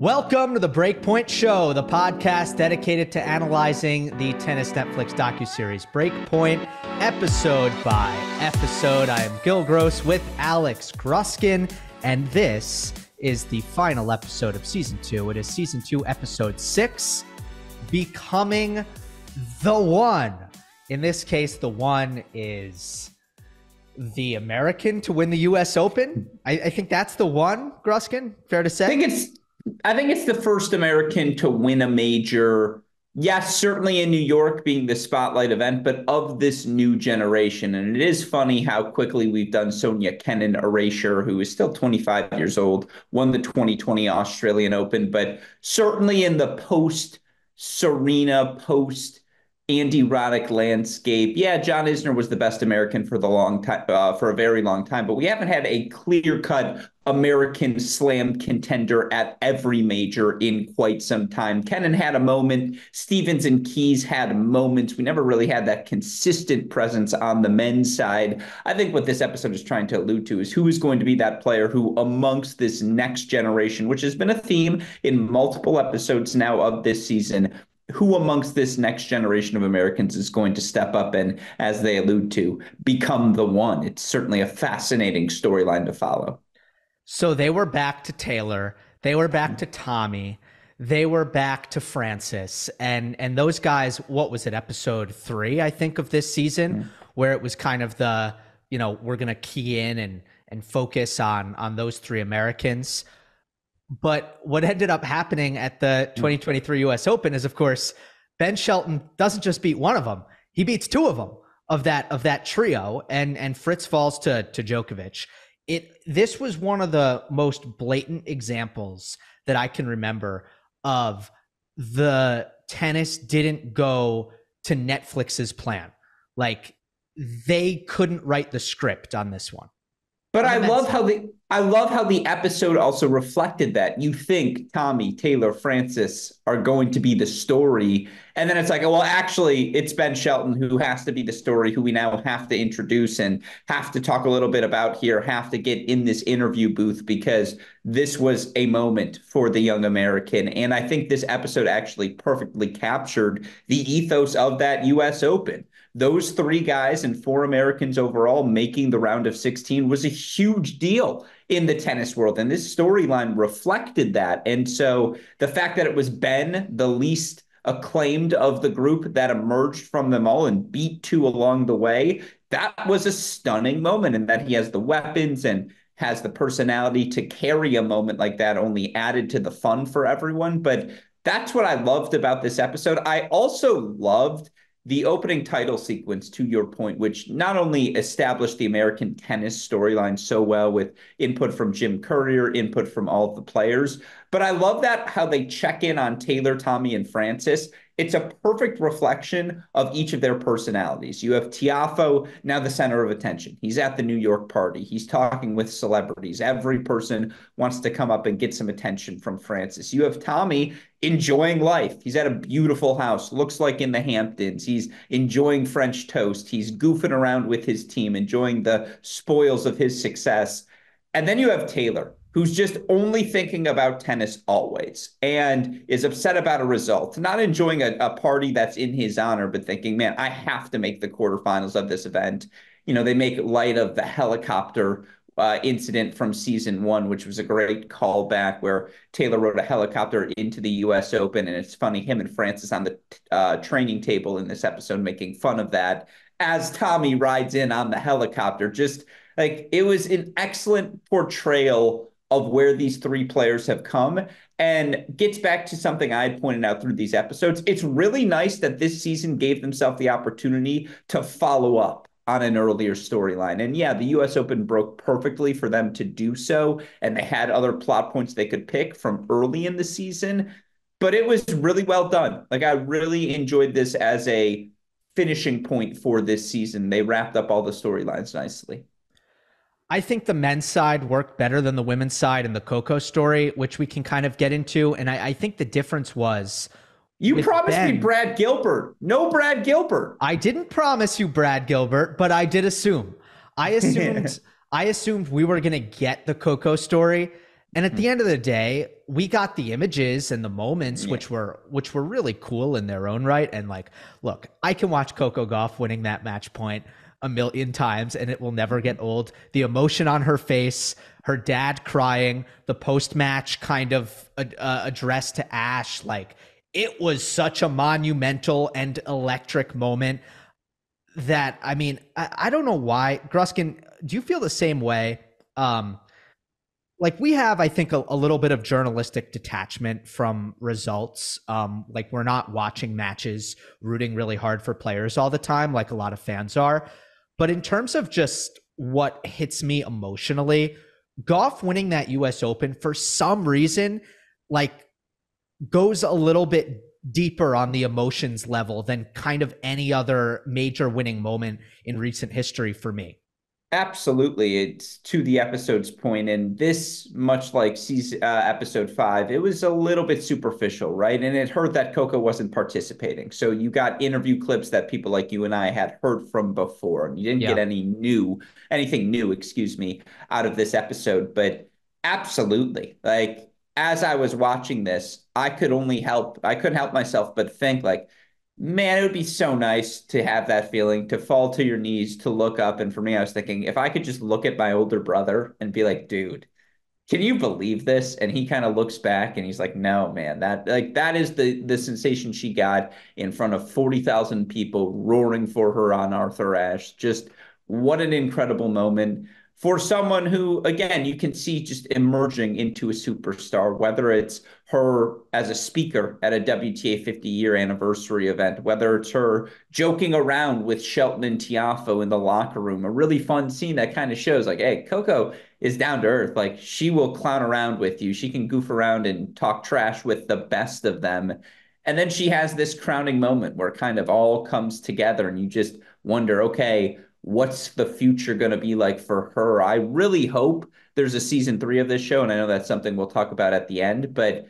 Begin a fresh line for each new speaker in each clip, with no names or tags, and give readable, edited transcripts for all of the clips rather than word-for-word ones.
Welcome to the Breakpoint Show, the podcast dedicated to analyzing the tennis Netflix docuseries Breakpoint, episode by episode. I am Gill Gross with Alex Gruskin, and this is the final episode of Season 2. It is Season 2, Episode 6, Becoming the One. In this case, the one is the American to win the U.S. Open. I think that's the one, Gruskin, fair to say?
I think it's the first American to win a major. Yes, certainly in New York being the spotlight event, but of this new generation. And it is funny how quickly we've done Sonia Kenin erasure, who is still 25 years old, won the 2020 Australian Open, but certainly in the post-Serena, post-Andy Roddick landscape. Yeah, John Isner was the best American for for a very long time, but we haven't had a clear-cut American slam contender at every major in quite some time. Kenin had a moment. Stevens and Keys had moments. We never really had that consistent presence on the men's side. I think what this episode is trying to allude to is who is going to be that player who amongst this next generation, which has been a theme in multiple episodes now of this season, who amongst this next generation of Americans is going to step up and, as they allude to, become the one. It's certainly a fascinating storyline to follow.
So they were back to Taylor, they were back to Tommy, they were back to Francis, and those guys, what was it, episode 3, I think, of this season, where it was kind of the, we're going to key in and focus on those 3 Americans. But what ended up happening at the 2023 U.S. Open is, of course, Ben Shelton doesn't just beat one of them, he beats 2 of them of that trio, and Fritz falls to Djokovic. This was one of the most blatant examples that I can remember of the tennis didn't go to Netflix's plan. Like, they couldn't write the script on this one.
But I love how the episode also reflected that. You think Tommy, Taylor, Francis are going to be the story, and then it's like, well, actually, it's Ben Shelton who has to be the story, who we now have to introduce and have to talk a little bit about here, have to get in this interview booth because this was a moment for the young American. And I think this episode actually perfectly captured the ethos of that U.S. Open. Those 3 guys and 4 Americans overall making the round of 16 was a huge deal in the tennis world. And this storyline reflected that. And so the fact that it was Ben, the least acclaimed of the group, that emerged from them all and beat 2 along the way, that was a stunning moment. And that he has the weapons and has the personality to carry a moment like that only added to the fun for everyone. But that's what I loved about this episode. I also loved the opening title sequence, to your point, which not only established the American tennis storyline so well with input from Jim Courier, input from all of the players, but I love that how they check in on Taylor, Tommy, and Francis. It's a perfect reflection of each of their personalities. You have Tiafoe, now the center of attention. He's at the New York party. He's talking with celebrities. Every person wants to come up and get some attention from Francis. You have Tommy enjoying life. He's at a beautiful house, looks like in the Hamptons. He's enjoying French toast. He's goofing around with his team, enjoying the spoils of his success. And then you have Taylor, who's just only thinking about tennis always and is upset about a result, not enjoying a party that's in his honor, but thinking, man, I have to make the quarterfinals of this event. They make light of the helicopter incident from season 1, which was a great callback where Taylor rode a helicopter into the U.S. Open. And it's funny, him and Francis on the training table in this episode making fun of that as Tommy rides in on the helicopter. Just like, it was an excellent portrayal of where these 3 players have come, and gets back to something I had pointed out through these episodes. It's really nice that this season gave themselves the opportunity to follow up on an earlier storyline. And yeah, the U.S. Open broke perfectly for them to do so, and they had other plot points they could pick from early in the season, but it was really well done. Like, I really enjoyed this as a finishing point for this season. They wrapped up all the storylines nicely.
I think the men's side worked better than the women's side in the Coco story, which we can kind of get into. And I think the difference was,
you promised me Brad Gilbert. No Brad Gilbert.
I didn't promise you Brad Gilbert, but I did assume. I assumed we were going to get the Coco story. And at the
Mhm.
end of the day, we got the images and the moments
Yeah.
which were really cool in their own right. And like, look, I can watch Coco Gauff winning that match point a million times and it will never get
Mhm.
old. The emotion on her face, her dad crying, the post match kind of address to Ash, like it was such a monumental and electric moment that I mean, I don't know why. Gruskin, do you feel the same way? Um, like we have, I think, a little bit of journalistic detachment from results. Like we're not watching matches, rooting really hard for players all the time, like a lot of fans are. But in terms of just what hits me emotionally, Goff winning that U.S. Open for some reason, like goes a little bit deeper on the emotions level than kind of any other major winning moment in recent history for me.
Absolutely. It's to the episode's point, and this, much like episode 5, it was a little bit superficial, right? And it hurt that Coco wasn't participating. So you got interview clips that people like you and I had heard from before, and you didn't get
Yeah.
anything new, excuse me, out of this episode. But absolutely, like as I was watching this, I couldn't help myself but think like, man, it would be so nice to have that feeling, to fall to your knees, to look up. And for me, I was thinking, if I could just look at my older brother and be like, dude, can you believe this? And he kind of looks back and he's like, no, man, that is the sensation she got in front of 40,000 people roaring for her on Arthur Ashe. Just what an incredible moment for someone who, again, you can see just emerging into a superstar, whether it's her as a speaker at a WTA 50-year anniversary event, whether it's her joking around with Shelton and Tiafo in the locker room, a really fun scene that kind of shows like, hey, Coco is down to earth. Like she will clown around with you. She can goof around and talk trash with the best of them. And then she has this crowning moment where it kind of all comes together and you just wonder, okay, what's the future going to be like for her? I really hope there's a season 3 of this show. And I know that's something we'll talk about at the end, but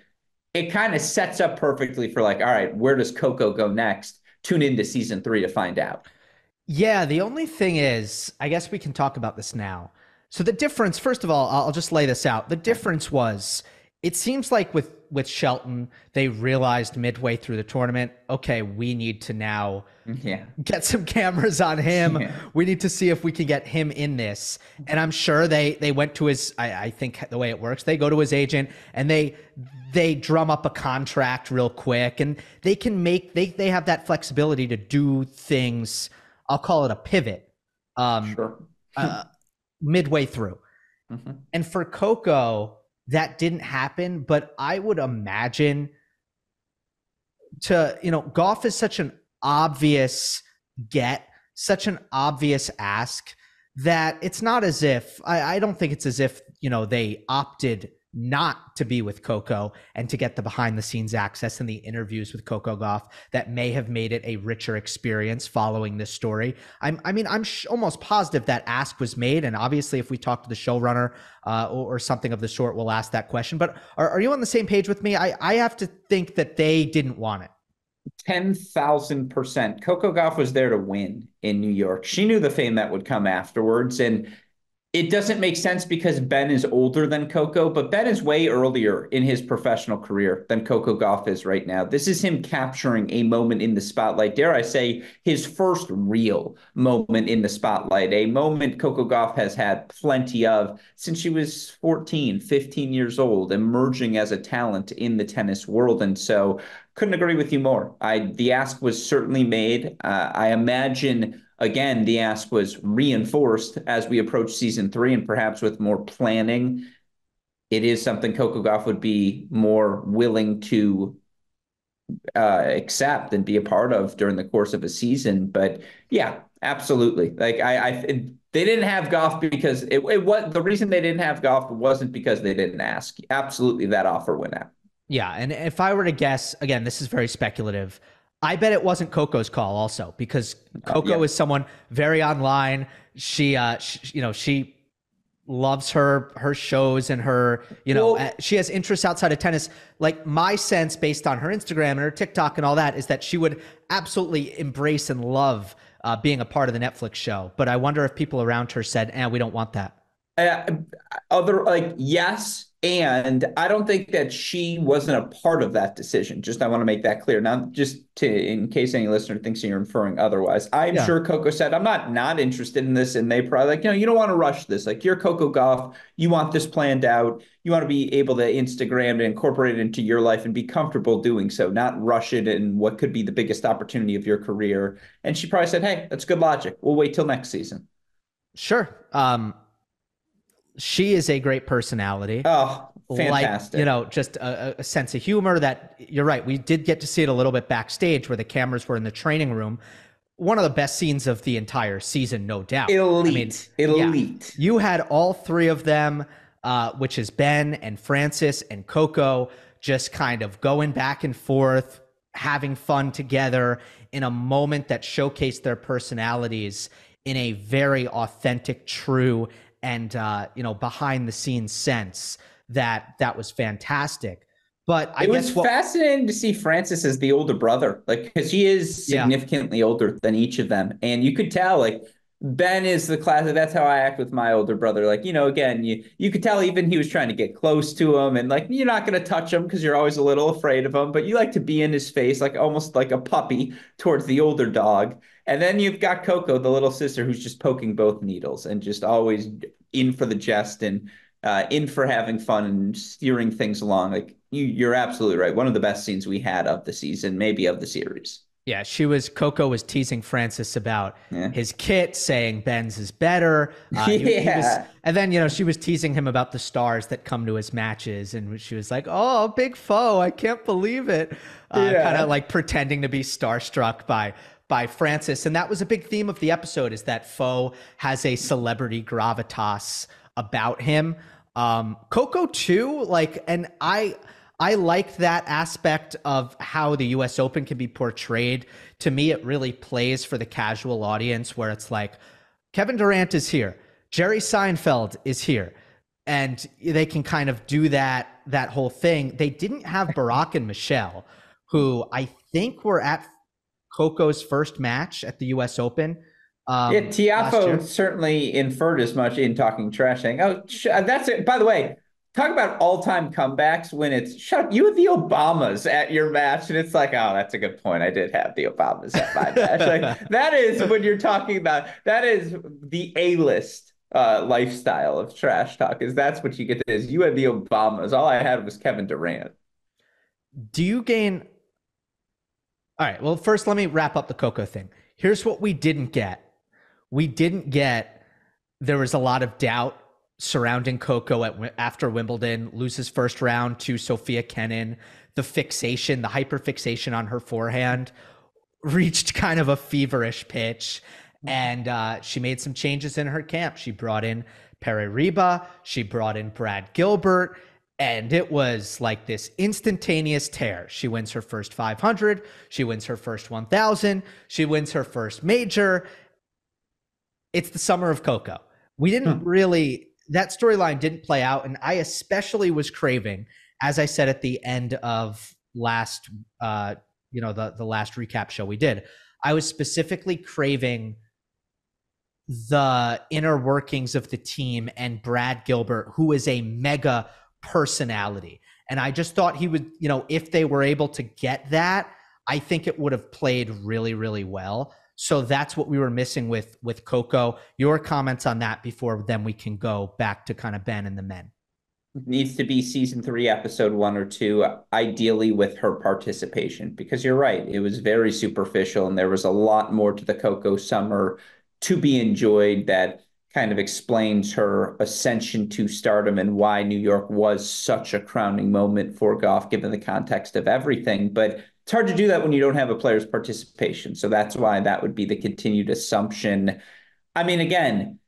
it kind of sets up perfectly for like, all right, where does Coco go next? Tune into season 3 to find out.
Yeah, the only thing is, I guess we can talk about this now. So the difference, first of all, I'll just lay this out. The difference was, it seems like with Shelton, they realized midway through the tournament, okay, we need to now
Yeah.
get some cameras on him.
Yeah.
We need to see if we can get him in this. And I'm sure they went to his. I think the way it works, they go to his agent and they drum up a contract real quick, and they can make they have that flexibility to do things. I'll call it a pivot. Um,
Sure.
uh, Midway through.
Mhm.
And for Coco, that didn't happen, but I would imagine golf is such an obvious get, such an obvious ask that it's not as if I don't think it's as if, they opted not to be with Coco and to get the behind the scenes access and the interviews with Coco Goff that may have made it a richer experience following this story. I'm almost positive that ask was made. And obviously, if we talk to the showrunner or something of the sort, we'll ask that question. But are you on the same page with me? I have to think that they didn't want it.
10,000%. Coco Gauff was there to win in New York. She knew the fame that would come afterwards. And it doesn't make sense because Ben is older than Coco, but Ben is way earlier in his professional career than Coco Gauff is right now. This is him capturing a moment in the spotlight. Dare I say, his first real moment in the spotlight, a moment Coco Gauff has had plenty of since she was 14, 15 years old, emerging as a talent in the tennis world. And so couldn't agree with you more. The ask was certainly made. I imagine again, the ask was reinforced as we approach season 3, and perhaps with more planning, it is something Coco Gauff would be more willing to accept and be a part of during the course of a season. But yeah, absolutely. Like they didn't have Goff because it was the reason they didn't have Goff wasn't because they didn't ask. Absolutely, that offer went out.
Yeah, and if I were to guess, again, this is very speculative. I bet it wasn't Coco's call also because Coco
Yeah.
is someone very online. She loves her shows and
Well,
she has interests outside of tennis. Like my sense based on her Instagram and her TikTok and all that is that she would absolutely embrace and love being a part of the Netflix show. But I wonder if people around her said, we don't want that.
Uh, other like yes, And I don't think that she wasn't a part of that decision. Just I want to make that clear. Now, just to in case any listener thinks you're inferring otherwise, I'm
Yeah.
sure Coco said, "I'm not interested in this," and they probably like, you don't want to rush this. Like you're Coco Gauff, you want this planned out. You want to be able to Instagram and incorporate it into your life and be comfortable doing so, not rush it in what could be the biggest opportunity of your career. And she probably said, "Hey, that's good logic. We'll wait till next season."
Sure. She is a great personality.
Oh,
Like,
fantastic.
just a sense of humor that you're right. We did get to see it a little bit backstage where the cameras were in the training room. One of the best scenes of the entire season, no doubt. I mean,
Elite,
yeah,
elite.
you had all three of them, which is Ben and Francis and Coco, just kind of going back and forth, having fun together in a moment that showcased their personalities in a very authentic, true, and behind the scenes sense that was fantastic. But I
It was
guess what,
fascinating to see Francis as the older brother, like because he is
yeah,
significantly older than each of them, and you could tell like Ben is the classic. That's how I act with my older brother. Like again, you could tell even he was trying to get close to him, and like you're not going to touch him because you're always a little afraid of him, but you like to be in his face, like almost like a puppy towards the older dog. And then you've got Coco, the little sister, who's just poking both needles and just always in for the jest and in for having fun and steering things along. Like you're absolutely right. One of the best scenes we had of the season, maybe of the series.
yeah, Coco was teasing Francis about
Yeah.
his kit, saying Ben's is better. He was,
Yeah.
and then, she was teasing him about the stars that come to his matches. And she was like, oh, big foe. I can't believe it. Kind of
Yeah.
like pretending to be starstruck by Francis. And that was a big theme of the episode, is that Foe has a celebrity gravitas about him. Coco too, and I like that aspect of how the US Open can be portrayed. To me, it really plays for the casual audience where it's like Kevin Durant is here, Jerry Seinfeld is here, and they can kind of do that whole thing. They didn't have Barack and Michelle, who I think were at Coco's first match at the US Open
Yeah,
last
Tiafo
year.
certainly inferred as much in talking trash, saying, "Oh, that's it." By the way, talk about all-time comebacks when it's shut up. You had the Obamas at your match, and it's like, oh, that's a good point. I did have the Obamas at my match. Like that is when you're talking about that is the A-list lifestyle of trash talk. Is that's what you get to is you had the Obamas. All I had was Kevin Durant.
Do you gain All right. Well, first, let me wrap up the Coco thing. Here's what we didn't get. We didn't get, there was a lot of doubt surrounding Coco after Wimbledon, loses first round to Sophia Kenin. The fixation, the hyperfixation on her forehand reached kind of a feverish pitch. And she made some changes in her camp. She brought in Pere Riba, she brought in Brad Gilbert, and it was like this instantaneous tear. She wins her first 500, she wins her first 1000, she wins her first major. It's the summer of Coco. We didn't
Hmm.
really, that storyline didn't play out. And I especially was craving, as I said at the end of last, the last recap show we did, I was specifically craving the inner workings of the team and Brad Gilbert, who is a mega personality. And I just thought he would, if they were able to get that, I think it would have played really, really well. So that's what we were missing with Coco. Your comments on that before then we can go back to kind of Ben and the men.
Needs to be season 3, episode 1 or 2, ideally with her participation, because you're right. It was very superficial, and there was a lot more to the Coco summer to be enjoyed that kind of explains her ascension to stardom and why New York was such a crowning moment for Goff, given the context of everything. But it's hard to do that when you don't have a player's participation. So that's why that would be the continued assumption. I mean, again,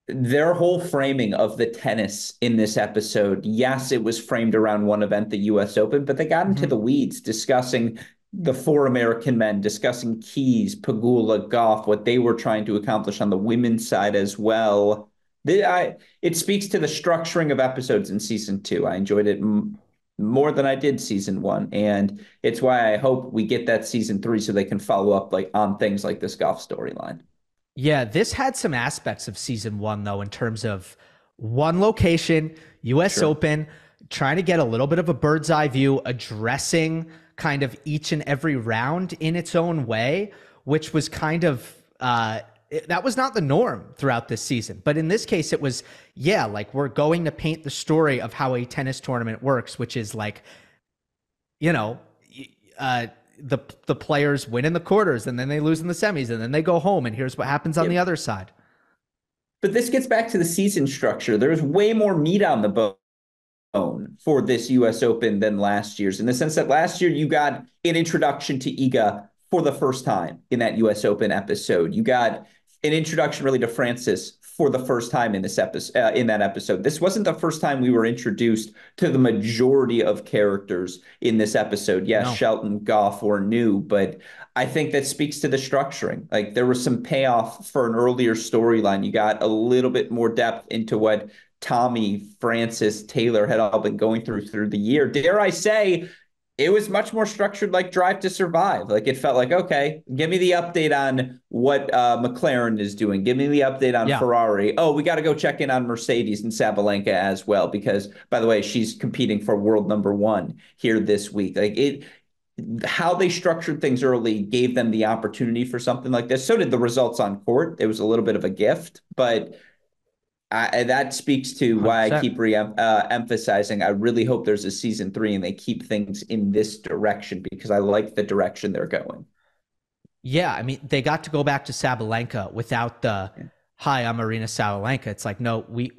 their whole framing of the tennis in this episode, yes, it was framed around one event, the US Open, but they got into
Mm-hmm.
the weeds discussing the four American men, discussing Keys, Pagula, Goff, what they were trying to accomplish on the women's side as well. It speaks to the structuring of episodes in season 2. I enjoyed it more than I did season 1, and it's why I hope we get that season 3 so they can follow up like on things like this Goff storyline.
Yeah, this had some aspects of season one, though, in terms of one location, US
Sure.
Open. trying to get a little bit of a bird's eye view, addressing kind of each and every round in its own way, which was kind of that was not the norm throughout this season. But in this case, it was, yeah, like we're going to paint the story of how a tennis tournament works, which is like, you know, uh, the players win in the quarters and then they lose in the semis and then they go home and here's what happens on
Yeah.
the other side.
But this gets back to the season structure. There's way more meat on the bone for this US Open than last year's, in the sense that last year you got an introduction to Iga for the first time in that US Open episode. You got an introduction really to Francis for the first time in this episode. In that episode, this wasn't the first time we were introduced to the majority of characters in this episode. Yes,
No.
Shelton, Goff were new, but I think that speaks to the structuring. Like there was some payoff for an earlier storyline. You got a little bit more depth into what Tommy, Francis, Taylor had all been going through the year. Dare I say, it was much more structured like Drive to Survive. Like it felt like, okay, give me the update on what McLaren is doing. Give me the update on
Yeah.
Ferrari. Oh, we got to go check in on Mercedes and Sabalenka as well, because by the way, she's competing for world number one here this week. Like it, how they structured things early gave them the opportunity for something like this. So did the results on court. It was a little bit of a gift, but that speaks to why I
100%.
keep emphasizing. I really hope there's a season three and they keep things in this direction because I like the direction they're going.
Yeah, I mean, they got to go back to Sabalenka without the
Yeah.
"Hi, I'm Marina Sabalenka." It's like, no, we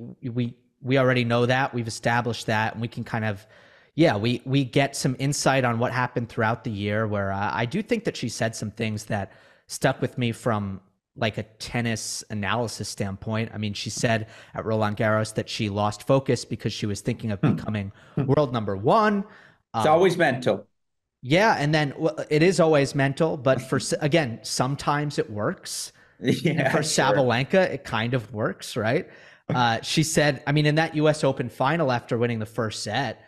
already know that. We've established that, and we can kind of, yeah, we get some insight on what happened throughout the year. Where I do think that she said some things that stuck with me from like a tennis analysis standpoint. I mean, she said at Roland Garros that she lost focus because she was thinking of becoming world number one.
It's always mental.
Yeah, and then it is always mental, but for again, sometimes it works. And for
Yeah, sure.
Sabalenka, it kind of works, right? She said, I mean, in that US Open final after winning the first set,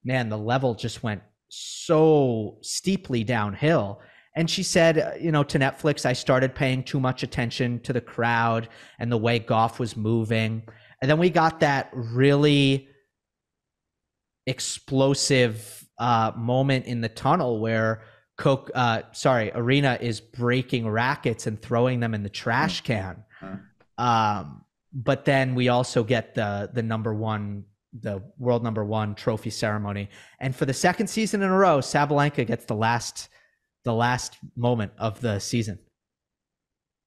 man, the level just went so steeply downhill. And she said, to Netflix, I started paying too much attention to the crowd and the way Goff was moving. And then we got that really explosive moment in the tunnel where Arena is breaking rackets and throwing them in the trash can. But then we also get the world number one trophy ceremony. And for the second season in a row, Sabalenka gets the last moment of the season.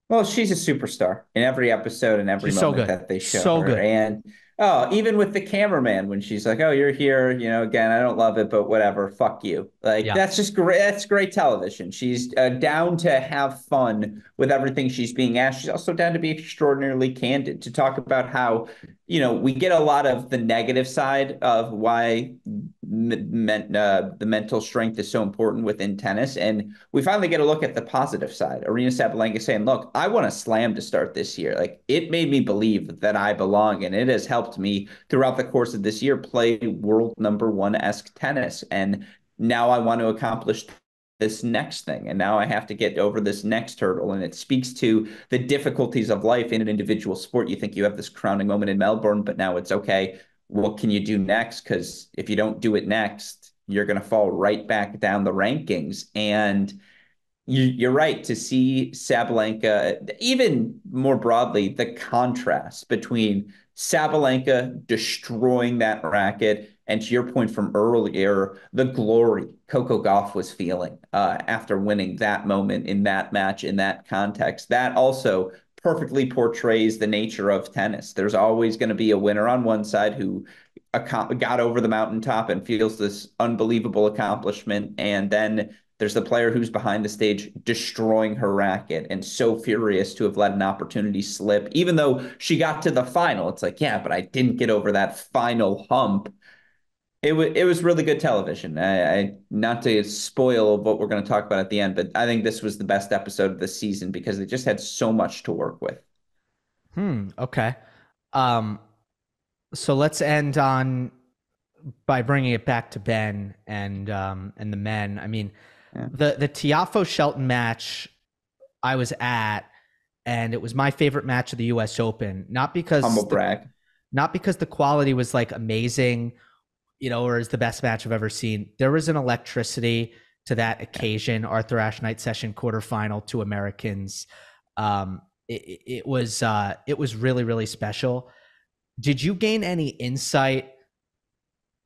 Well, she's a superstar in every episode and every
She's so
moment
good.
that they show
So
her.
good.
And oh, even with the cameraman when she's like, "Oh, you're here," again, I don't love it, but whatever, fuck you. Like
Yeah.
that's just great. That's great television. She's down to have fun with everything she's being asked. She's also down to be extraordinarily candid to talk about how, we get a lot of the negative side of why the mental strength is so important within tennis. And we finally get a look at the positive side. Arena Sabalenka saying, look, I want a slam to start this year. Like it made me believe that I belong. And it has helped me throughout the course of this year play world number one-esque tennis. And now I want to accomplish this next thing. And now I have to get over this next hurdle. And it speaks to the difficulties of life in an individual sport. You think you have this crowning moment in Melbourne, but now it's okay. What can you do next? Because if you don't do it next, you're going to fall right back down the rankings. And you're right to see Sabalenka, even more broadly, the contrast between Sabalenka destroying that racket and to your point from earlier, the glory Coco Gauff was feeling after winning that moment in that match in that context. That also perfectly portrays the nature of tennis. There's always going to be a winner on one side who got over the mountaintop and feels this unbelievable accomplishment, and then there's the player who's behind the stage destroying her racket and so furious to have let an opportunity slip. Even though she got to the final, it's like, yeah, but I didn't get over that final hump. It was really good television. I not to spoil what we're going to talk about at the end, but I think this was the best episode of the season because it just had so much to work with.
Okay. Um, so let's end on by bringing it back to Ben and the men. I mean,
Yeah.
the Tiafo Shelton match I was at, and it was my favorite match of the U.S. Open.
Humble brag.
Not because the quality was like amazing, or is the best match I've ever seen. There was an electricity to that occasion. Arthur Ashe Night Session quarterfinal, two Americans. It was really, really special. Did you gain any insight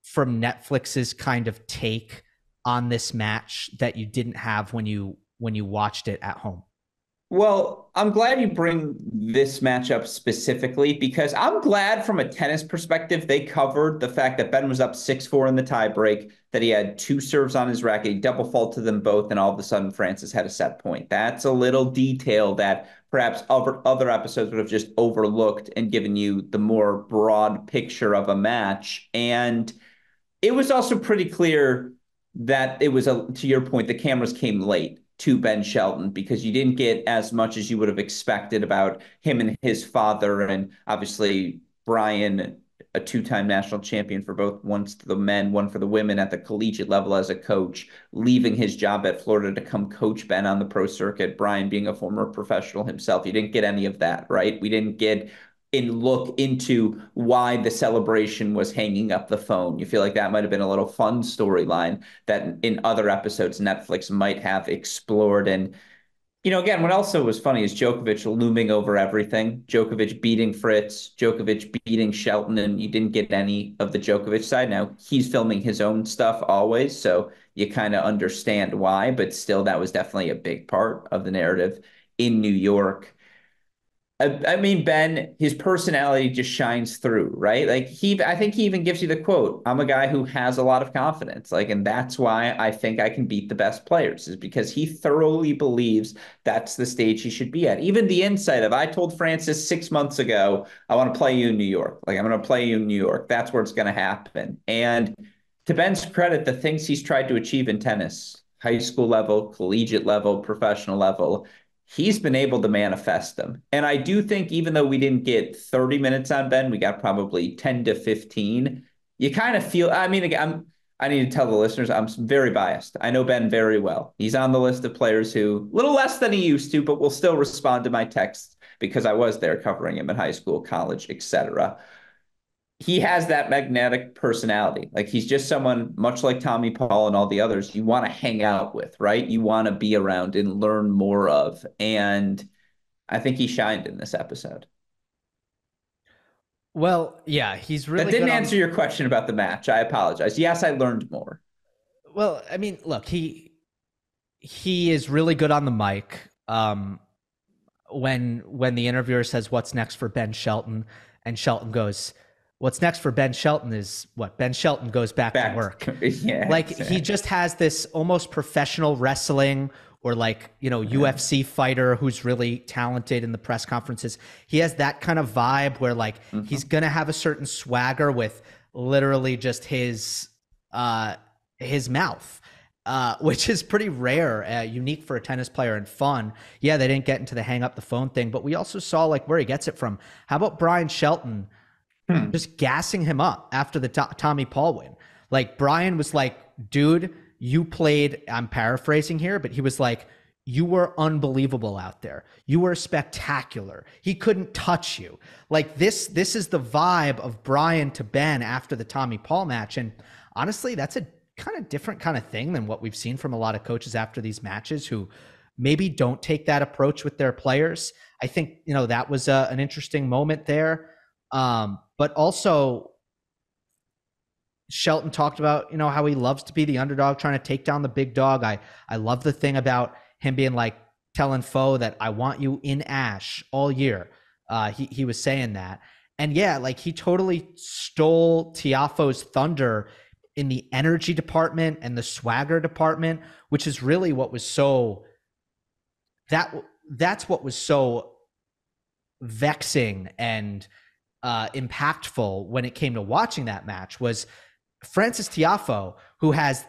from Netflix's kind of take on this match that you didn't have when you watched it at home?
Well, I'm glad you bring this matchup specifically because I'm glad from a tennis perspective they covered the fact that Ben was up 6-4 in the tiebreak, that he had two serves on his racket, he double faulted them both, and all of a sudden Francis had a set point. That's a little detail that perhaps other episodes would have just overlooked and given you the more broad picture of a match. And it was also pretty clear that it was to your point, the cameras came late to Ben Shelton because you didn't get as much as you would have expected about him and his father, and obviously Brian, a two-time national champion for both, one for the men, one for the women at the collegiate level as a coach, leaving his job at Florida to come coach Ben on the pro circuit. Brian being a former professional himself, you didn't get any of that, right? We didn't get look into why the celebration was hanging up the phone. You feel like that might have been a little fun storyline that in other episodes Netflix might have explored. And, again, what also was funny is Djokovic looming over everything. Djokovic beating Fritz, Djokovic beating Shelton, and you didn't get any of the Djokovic side. Now, he's filming his own stuff always, so you kind of understand why, but still, that was definitely a big part of the narrative in New York. I mean, Ben, his personality just shines through, right? Like I think he even gives you the quote, "I'm a guy who has a lot of confidence." Like, and that's why I think I can beat the best players, is because he thoroughly believes that's the stage he should be at. Even the insight of, I told Francis 6 months ago, I want to play you in New York. Like, I'm going to play you in New York. That's where it's going to happen. And to Ben's credit, the things he's tried to achieve in tennis, high school level, collegiate level, professional level, he's been able to manifest them. And I do think even though we didn't get 30 minutes on Ben, we got probably 10 to 15. You kind of feel, I mean, I need to tell the listeners, I'm very biased. I know Ben very well. He's on the list of players who, a little less than he used to, but will still respond to my texts because I was there covering him in high school, college, etc. He has that magnetic personality. Like, he's just someone much like Tommy Paul and all the others you want to hang out with, right? You want to be around and learn more of. And I think he shined in this episode.
Well, yeah, he's
That
really
didn't
good on.
answer your question about the match. I apologize. Yes, I learned more.
Well, I mean, look, he is really good on the mic. When the interviewer says what's next for Ben Shelton, and Shelton goes, "What's next for Ben Shelton is what Ben Shelton goes back to work."
Yeah,
Like, he
exactly.
just has this almost professional wrestling or like, UFC fighter who's really talented in the press conferences. He has that kind of vibe where like he's
Mhm.
gonna have a certain swagger with literally just his mouth. Which is pretty rare, unique for a tennis player and fun. Yeah, they didn't get into the hang up the phone thing, but we also saw like where he gets it from. How about Brian Shelton
Hmm.
just gassing him up after the Tommy Paul win? Like, Brian was like, "Dude, you played," I'm paraphrasing here, but he was like, "You were unbelievable out there. You were spectacular. He couldn't touch you." Like, this is the vibe of Brian to Ben after the Tommy Paul match. And honestly, that's a kind of different kind of thing than what we've seen from a lot of coaches after these matches who maybe don't take that approach with their players. I think, that was an interesting moment there. But also, Shelton talked about, how he loves to be the underdog, trying to take down the big dog. I love the thing about him being like telling Foe that I want you in Ash all year. He was saying that. And yeah, like, he totally stole Tiafoe's thunder in the energy department and the swagger department, which is really what was so that that's what was so vexing and impactful when it came to watching that match was Francis Tiafoe, who has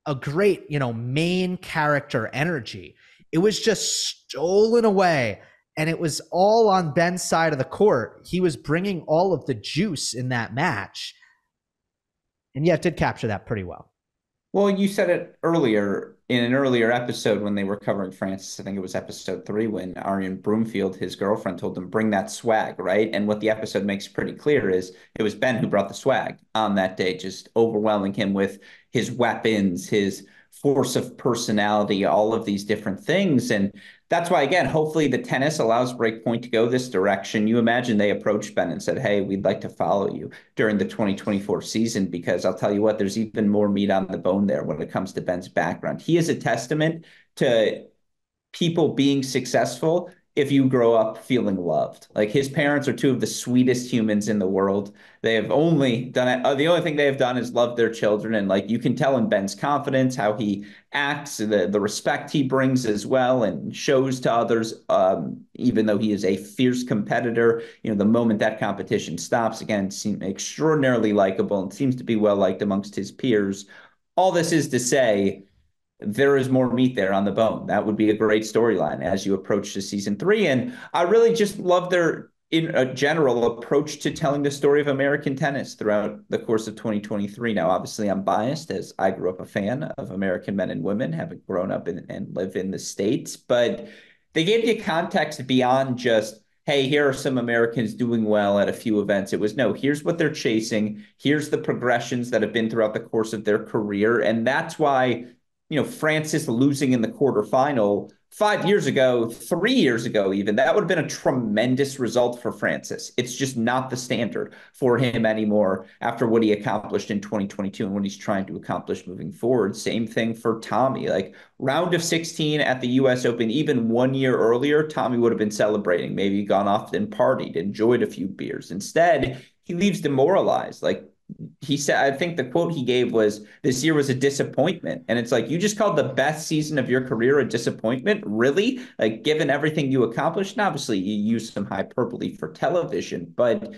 a great, main character energy. It was just stolen away, and it was all on Ben's side of the court. He was bringing all of the juice in that match, and yeah, it did capture that pretty well.
Well, you said it earlier in an earlier episode when they were covering Francis. I think it was episode 3 when Arian Broomfield, his girlfriend, told him, bring that swag, right? And what the episode makes pretty clear is it was Ben who brought the swag on that day, just overwhelming him with his weapons, his force of personality, all of these different things. And that's why, again, hopefully the tennis allows Breakpoint to go this direction. You imagine they approached Ben and said, hey, we'd like to follow you during the 2024 season, because I'll tell you what, there's even more meat on the bone there when it comes to Ben's background. He is a testament to people being successful if you grow up feeling loved. Like his parents are two of the sweetest humans in the world. They have only done it. The only thing they have done is love their children. And like you can tell in Ben's confidence, how he acts, the respect he brings as well and shows to others, even though he is a fierce competitor. The moment that competition stops, again, seems extraordinarily likable and seems to be well liked amongst his peers. All this is to say, there is more meat there on the bone. That would be a great storyline as you approach to season 3. And I really just love their, in a general, approach to telling the story of American tennis throughout the course of 2023. Now, obviously, I'm biased as I grew up a fan of American men and women, having grown up and live in the States, but they gave you context beyond just, hey, here are some Americans doing well at a few events. It was, no, here's what they're chasing. Here's the progressions that have been throughout the course of their career. And that's why Francis losing in the quarterfinal 5 years ago, 3 years ago, even, that would have been a tremendous result for Francis. It's just not the standard for him anymore after what he accomplished in 2022 and what he's trying to accomplish moving forward. Same thing for Tommy. Like round of 16 at the US Open, even 1 year earlier, Tommy would have been celebrating, maybe gone off and partied, enjoyed a few beers. Instead, he leaves demoralized. Like he said, I think the quote he gave was, this year was a disappointment. And it's like, you just called the best season of your career a disappointment? Really? Like, given everything you accomplished? And obviously, you use some hyperbole for television, but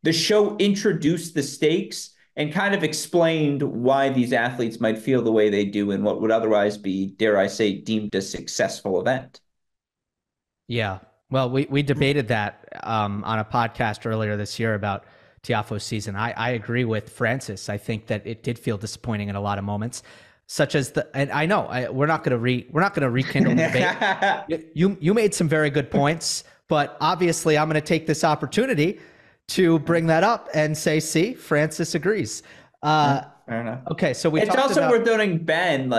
the show introduced the stakes and kind of explained why these athletes might feel the way they do in what would otherwise be, dare I say, deemed a successful event.
Yeah. Well, we debated that on a podcast earlier this year about Tiafoe's season. I agree with Francis. I think that it did feel disappointing in a lot of moments, such as and I know we're not gonna rekindle the debate. You made some very good points, but obviously I'm going to take this opportunity to bring that up and say, see, Francis agrees.
Fair enough.
Okay, so we
It's
talked
also
about
worth noting Ben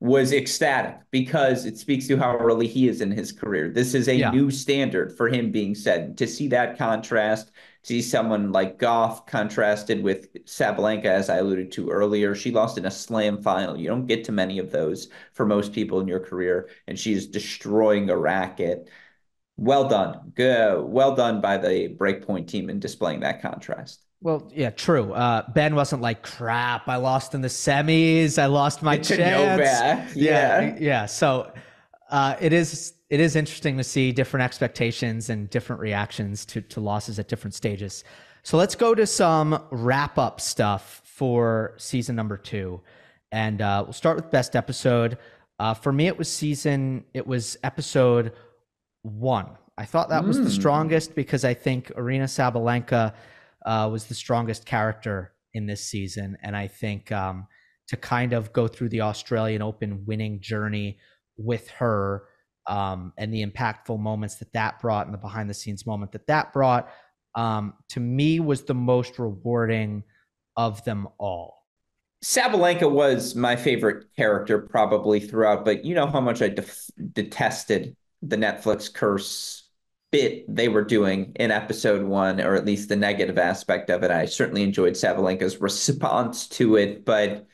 was ecstatic because it speaks to how early he is in his career. This is a
yeah.
new standard for him being set. To see that contrast, see someone like Goff contrasted with Sabalenka, as I alluded to earlier. She lost in a slam final. You don't get to many of those for most people in your career, and she's destroying a racket. Well done. Good. Well done by the Breakpoint team in displaying that contrast.
Well, yeah, true. Ben wasn't like, crap, I lost in the semis. I lost my
To
chance.
Novak,
Yeah,
yeah.
yeah. So it is interesting to see different expectations and different reactions to losses at different stages. So let's go to some wrap up stuff for season number 2. And we'll start with best episode. For me, it was episode 1. I thought that was the strongest because I think Arena Sabalenka was the strongest character in this season. And I think to kind of go through the Australian Open winning journey with her and the impactful moments that brought and the behind the scenes moment that brought, to me was the most rewarding of them all.
Sabalenka was my favorite character probably throughout, but you know how much I detested the Netflix curse bit they were doing in episode 1, or at least the negative aspect of it. I certainly enjoyed Sabalenka's response to it, but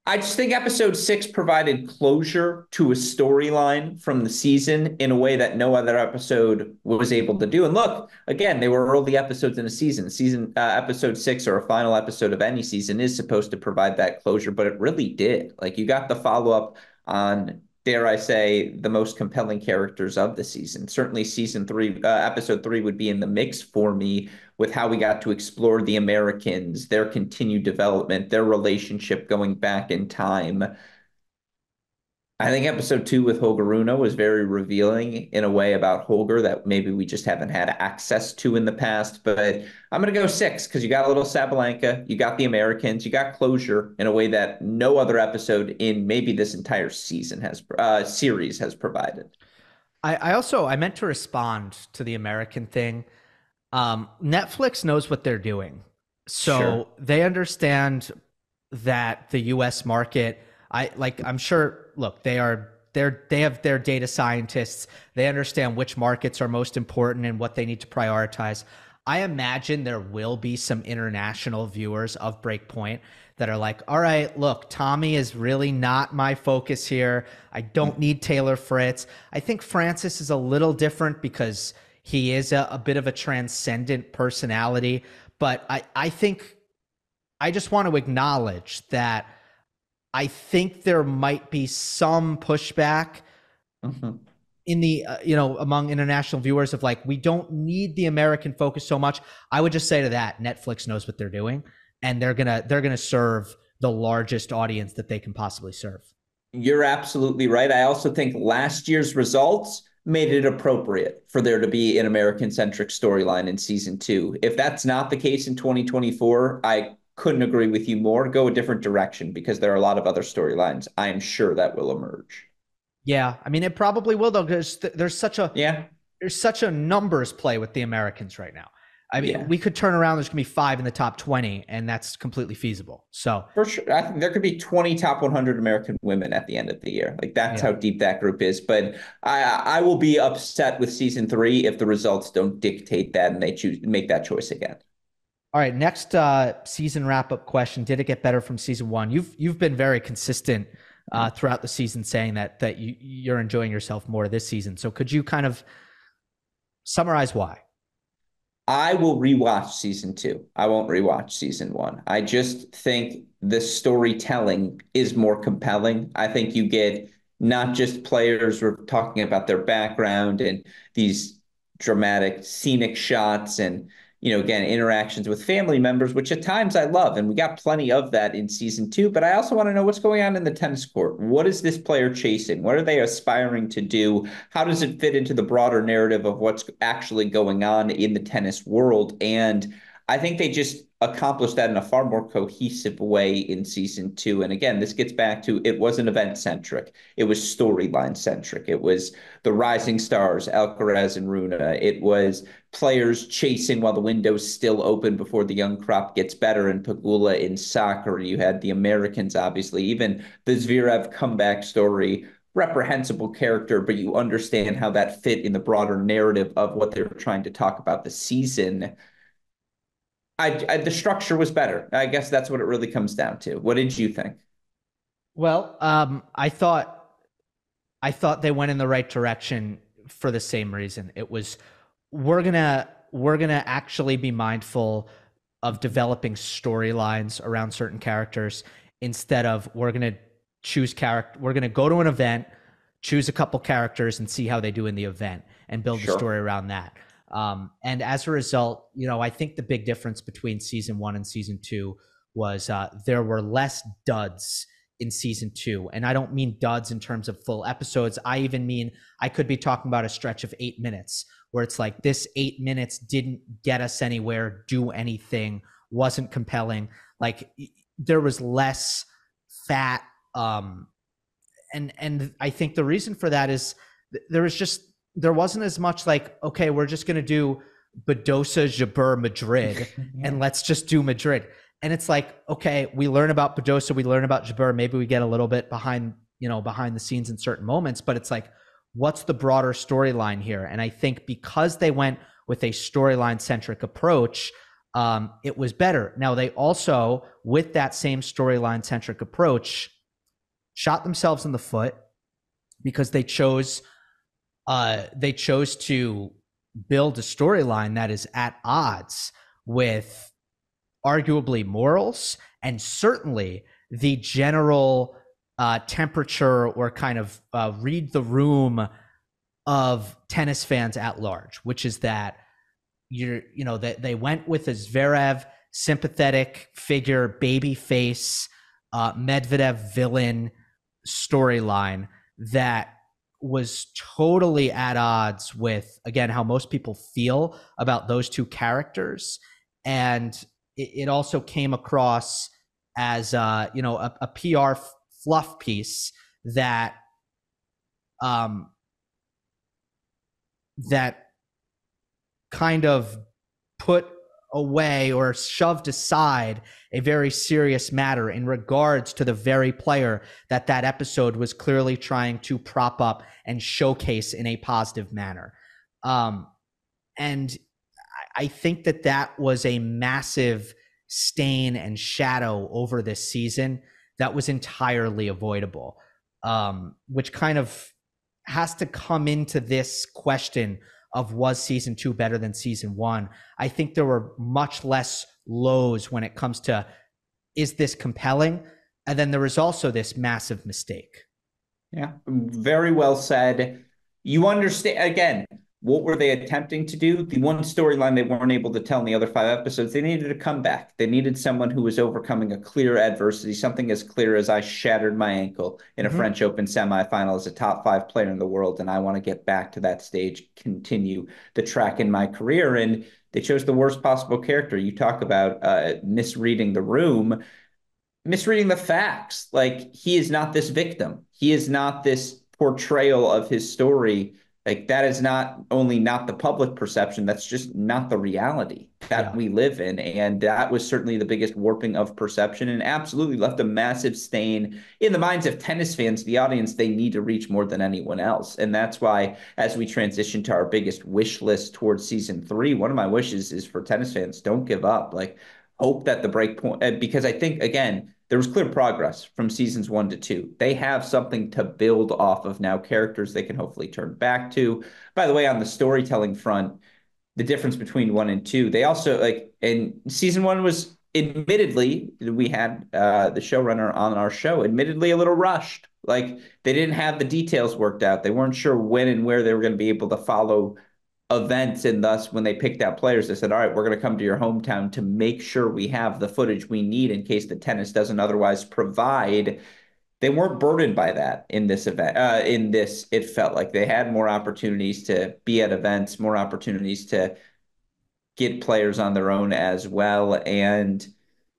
I just think episode 6 provided closure to a storyline from the season in a way that no other episode was able to do. And look, again, they were early episodes in a season. Episode 6, or a final episode of any season, is supposed to provide that closure, but it really did. Like you got the follow up on, dare I say, the most compelling characters of the season. Certainly, season 3, episode 3 would be in the mix for me, with how we got to explore the Americans, their continued development, their relationship going back in time. I think episode 2 with Holger Rune was very revealing in a way about Holger that maybe we just haven't had access to in the past. But I'm going to go 6 because you got a little Sabalenka, you got the Americans, you got closure in a way that no other episode in maybe this entire season has series has provided.
I meant to respond to the American thing. Netflix knows what they're doing.
Sure.
So they understand that the US market, I'm sure, look, they have their data scientists. They understand which markets are most important and what they need to prioritize. I imagine there will be some international viewers of Breakpoint that are like, all right, look, Tommy is really not my focus here. I don't need Taylor Fritz. I think Francis is a little different because he is a bit of a transcendent personality. But I think I just want to acknowledge that I think there might be some pushback
Mhm.
in the among international viewers of like, we don't need the American focus so much. I would just say to that, Netflix knows what they're doing, and they're gonna serve the largest audience that they can possibly serve.
You're absolutely right. I also think last year's results made it appropriate for there to be an American centric storyline in season 2. If that's not the case in 2024, I couldn't agree with you more. Go a different direction because there are a lot of other storylines I am sure that will emerge.
Yeah, I mean it probably will though, because
Yeah.
there's such a numbers play with the Americans right now. I mean,
Yeah.
we could turn around. There's gonna be 5 in the top 20, and that's completely feasible. So
For sure. I think there could be 20 top 100 American women at the end of the year. Like that's
yeah.
how deep that group is. But I will be upset with season 3 if the results don't dictate that and they choose make that choice again.
All right, next season wrap up question: did it get better from season one? You've been very consistent throughout the season, saying that you're enjoying yourself more this season. So could you kind of summarize why?
I will rewatch season 2. I won't rewatch season 1. I just think the storytelling is more compelling. I think you get not just players who are talking about their background and these dramatic scenic shots and again interactions with family members, which at times I love, and we got plenty of that in season 2. But I also want to know what's going on in the tennis court. What is this player chasing? What are they aspiring to do? How does it fit into the broader narrative of what's actually going on in the tennis world? And I think they just accomplished that in a far more cohesive way in season 2. And again, this gets back to it wasn't event centric, it was storyline centric. It was the rising stars, Alcaraz and Rune. It was players chasing while the window's still open before the young crop gets better. And Pagula in soccer, you had the Americans, obviously, even the Zverev comeback story, reprehensible character, but you understand how that fit in the broader narrative of what they're trying to talk about the season. The structure was better. I guess that's what it really comes down to. What did you think?
Well, I thought they went in the right direction for the same reason. It was we're gonna actually be mindful of developing storylines around certain characters instead of we're gonna go to an event, choose a couple characters and see how they do in the event and build the
Sure.
story around that. And as a result, I think the big difference between season one and season two was there were less duds in season two. And I don't mean duds in terms of full episodes. I even mean I could be talking about a stretch of 8 minutes where it's like this 8 minutes didn't get us anywhere, do anything, wasn't compelling. Like there was less fat. And I think the reason for that is there wasn't as much like, okay, we're just gonna do Badosa Jabeur Madrid
Yeah.
and let's just do Madrid. And it's like, okay, we learn about Badosa, we learn about Jabeur, maybe we get a little bit behind the scenes in certain moments, but it's like, what's the broader storyline here? And I think because they went with a storyline centric approach, it was better. Now they also, with that same storyline centric approach, shot themselves in the foot because they chose to build a storyline that is at odds with arguably morals and certainly the general temperature or kind of read the room of tennis fans at large, which is that that they went with a Zverev sympathetic figure, baby face, Medvedev villain storyline that was totally at odds with, again, how most people feel about those two characters. And it also came across as a PR fluff piece that um, that kind of put away or shoved aside a very serious matter in regards to the very player that episode was clearly trying to prop up and showcase in a positive manner. And I think that was a massive stain and shadow over this season that was entirely avoidable, which kind of has to come into this question of, was season 2 better than season 1? I think there were much less lows when it comes to, is this compelling? And then there was also this massive mistake.
Yeah, very well said. You understand, again, what were they attempting to do? The one storyline they weren't able to tell in the other 5 episodes, they needed a comeback. They needed someone who was overcoming a clear adversity, something as clear as, I shattered my ankle in a French Open semifinal as a top 5 player in the world, and I want to get back to that stage, continue the track in my career. And they chose the worst possible character. You talk about misreading the room, misreading the facts. Like, he is not this victim. He is not this portrayal of his story. Like, that is not only not the public perception, that's just not the reality that we live in. And that was certainly the biggest warping of perception, and absolutely left a massive stain in the minds of tennis fans, the audience they need to reach more than anyone else. And that's why, as we transition to our biggest wish list towards season 3, one of my wishes is for tennis fans, don't give up. Like, hope that the break point, because I think, again, there was clear progress from seasons 1 to 2. They have something to build off of now, characters they can hopefully turn back to. By the way, on the storytelling front, the difference between 1 and 2, they also, like, in season 1 was, admittedly, we had the showrunner on our show, admittedly a little rushed. Like, they didn't have the details worked out. They weren't sure when and where they were going to be able to follow events, and thus when they picked out players, they said, all right, we're going to come to your hometown to make sure we have the footage we need in case the tennis doesn't otherwise provide. They weren't burdened by that in this event. In this, it felt like they had more opportunities to be at events, more opportunities to get players on their own as well. And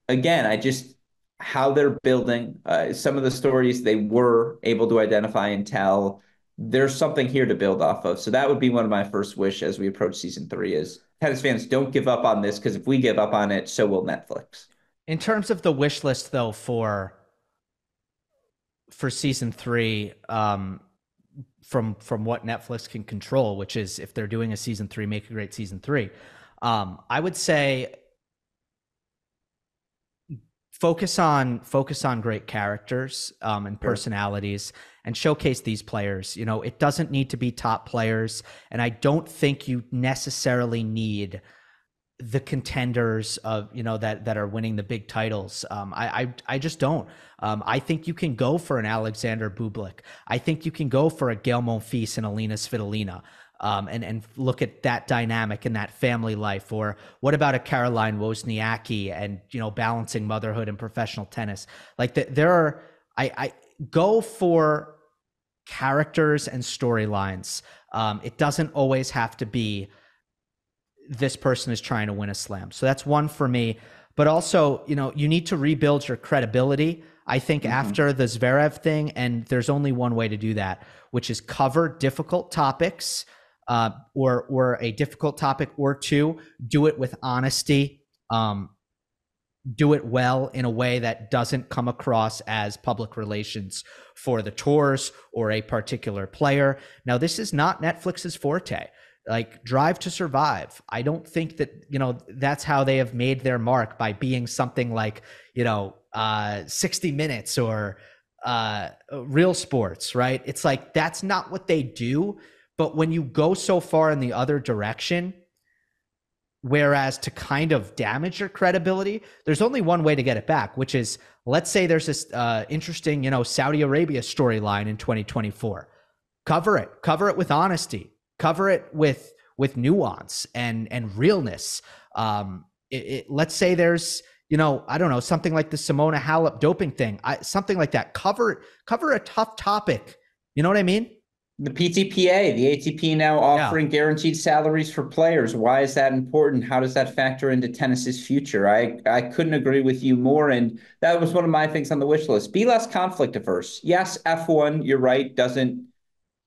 again, I just, how they're building some of the stories they were able to identify and tell. There's something here to build off of. So that would be one of my first wish as we approach season 3 is, tennis fans, don't give up on this, because if we give up on it, so will Netflix.
In terms of the wish list, though, for season 3, from what Netflix can control, which is, if they're doing a season 3, make a great season 3. I would say focus on great characters and personalities, and showcase these players. It doesn't need to be top players, and I don't think you necessarily need the contenders of that are winning the big titles. I just don't. I think you can go for an Alexander Bublik. I think you can go for a Gael Monfils and Alina Svitolina. And look at that dynamic and that family life. Or what about a Caroline Wozniacki and balancing motherhood and professional tennis? Like there are, I go for characters and storylines. It doesn't always have to be this person is trying to win a slam. So that's one for me. But also, you need to rebuild your credibility, I think, after the Zverev thing. And there's only one way to do that, which is cover difficult topics, or a difficult topic or two. Do it with honesty. Do it well in a way that doesn't come across as public relations for the tours or a particular player. Now, this is not Netflix's forte. Like Drive to Survive, I don't think that that's how they have made their mark, by being something like 60 Minutes or Real Sports, right? It's like, that's not what they do. But when you go so far in the other direction, whereas to kind of damage your credibility, there's only one way to get it back, which is, let's say there's this interesting Saudi Arabia storyline in 2024. Cover it with honesty. Cover it with nuance and realness. Let's say there's, I don't know, something like the Simona Halep doping thing, something like that. Cover a tough topic You know what I mean?
The PTPA, the ATP now
Yeah.
offering guaranteed salaries for players. Why is that important? How does that factor into tennis's future? I couldn't agree with you more. And that was one of my things on the wish list. Be less conflict averse. Yes, F1, you're right, doesn't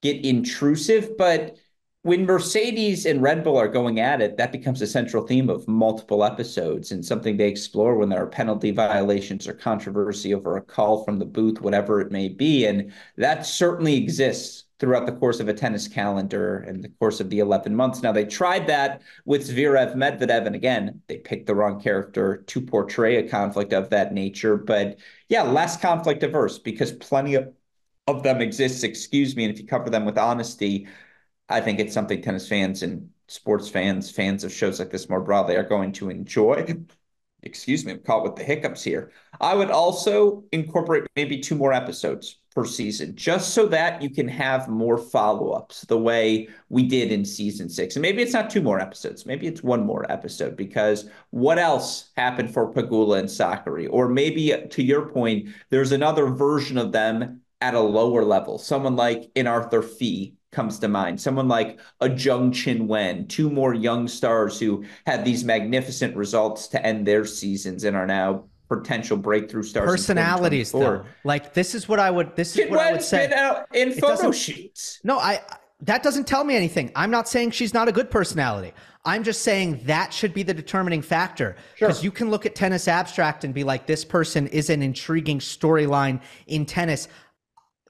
get intrusive, but when Mercedes and Red Bull are going at it, that becomes a central theme of multiple episodes and something they explore when there are penalty violations or controversy over a call from the booth, whatever it may be. And that certainly exists throughout the course of a tennis calendar and the course of the 11 months. Now, they tried that with Zverev Medvedev, and again, they picked the wrong character to portray a conflict of that nature. But yeah, less conflict averse because plenty of them exists, excuse me, and if you cover them with honesty, I think it's something tennis fans and sports fans, fans of shows like this more broadly, are going to enjoy. Excuse me, I'm caught with the hiccups here. I would also incorporate maybe 2 more episodes per season, just so that you can have more follow-ups the way we did in season 6. And maybe it's not 2 more episodes, maybe it's 1 more episode, because what else happened for Pagula and Sakari? Or maybe to your point, there's another version of them at a lower level. Someone like an Arthur Fee comes to mind. Someone like a Jung Chin Wen, 2 more young stars who had these magnificent results to end their seasons and are now potential breakthrough stars in
Personalities,
2024.
though. Like, this is what I would
Chin Wen's
say.
been out in
It
photo
doesn't-
sheets.
No, that doesn't tell me anything. I'm not saying she's not a good personality. I'm just saying that should be the determining factor. Because you can look at tennis abstract and be like, this person is an intriguing storyline in tennis.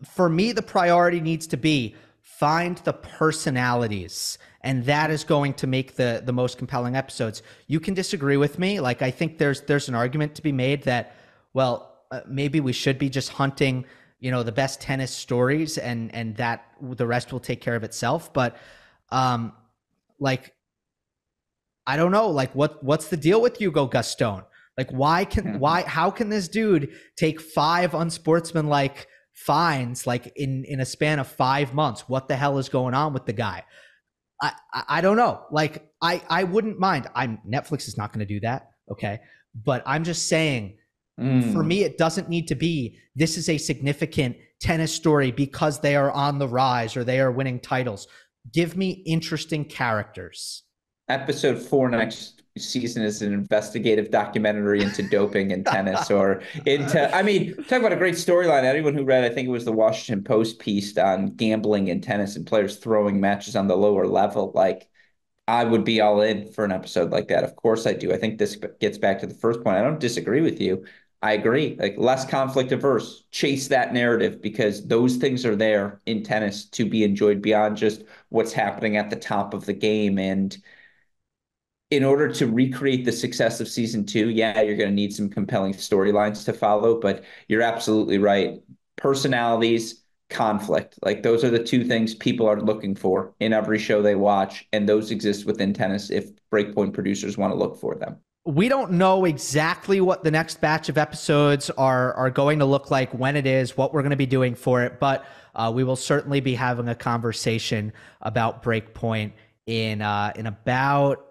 For me, the priority needs to be find the personalities, and that is going to make the most compelling episodes. You can disagree with me. Like, I think there's an argument to be made that, well, maybe we should be just hunting, the best tennis stories, and that the rest will take care of itself. But like, I don't know, like, what's the deal with Hugo Gaston? Like, how can this dude take 5 unsportsmanlike fines like in a span of 5 months? What the hell is going on with the guy? I don't know. Like, I wouldn't mind. Netflix is not going to do that, okay? But I'm just saying, for me, it doesn't need to be this is a significant tennis story because they are on the rise or they are winning titles. Give me interesting characters.
Episode 4 next season is an investigative documentary into doping in tennis, or talk about a great storyline. Anyone who read, I think it was the Washington Post piece on gambling in tennis and players throwing matches on the lower level, like, I would be all in for an episode like that. Of course I do. I think this gets back to the first point. I don't disagree with you. I agree. Like, less conflict averse, chase that narrative, because those things are there in tennis to be enjoyed beyond just what's happening at the top of the game. And in order to recreate the success of season 2, yeah, you're going to need some compelling storylines to follow, but you're absolutely right. Personalities, conflict, like, those are the 2 things people are looking for in every show they watch, and those exist within tennis if Breakpoint producers want to look for them.
We don't know exactly what the next batch of episodes are going to look like, when it is, what we're going to be doing for it, but we will certainly be having a conversation about Breakpoint in about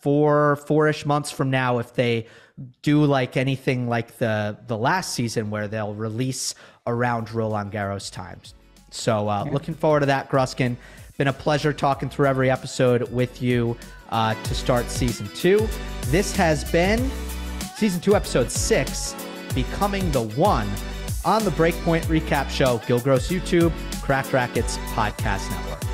four-ish months from now, if they do like anything like the last season where they'll release around Roland Garros times. So looking forward to that, Gruskin. Been a pleasure talking through every episode with you to start season 2. This has been season 2, episode 6, Becoming the One, on the Breakpoint Recap Show, Gill Gross YouTube, Cracked Rackets Podcast Network.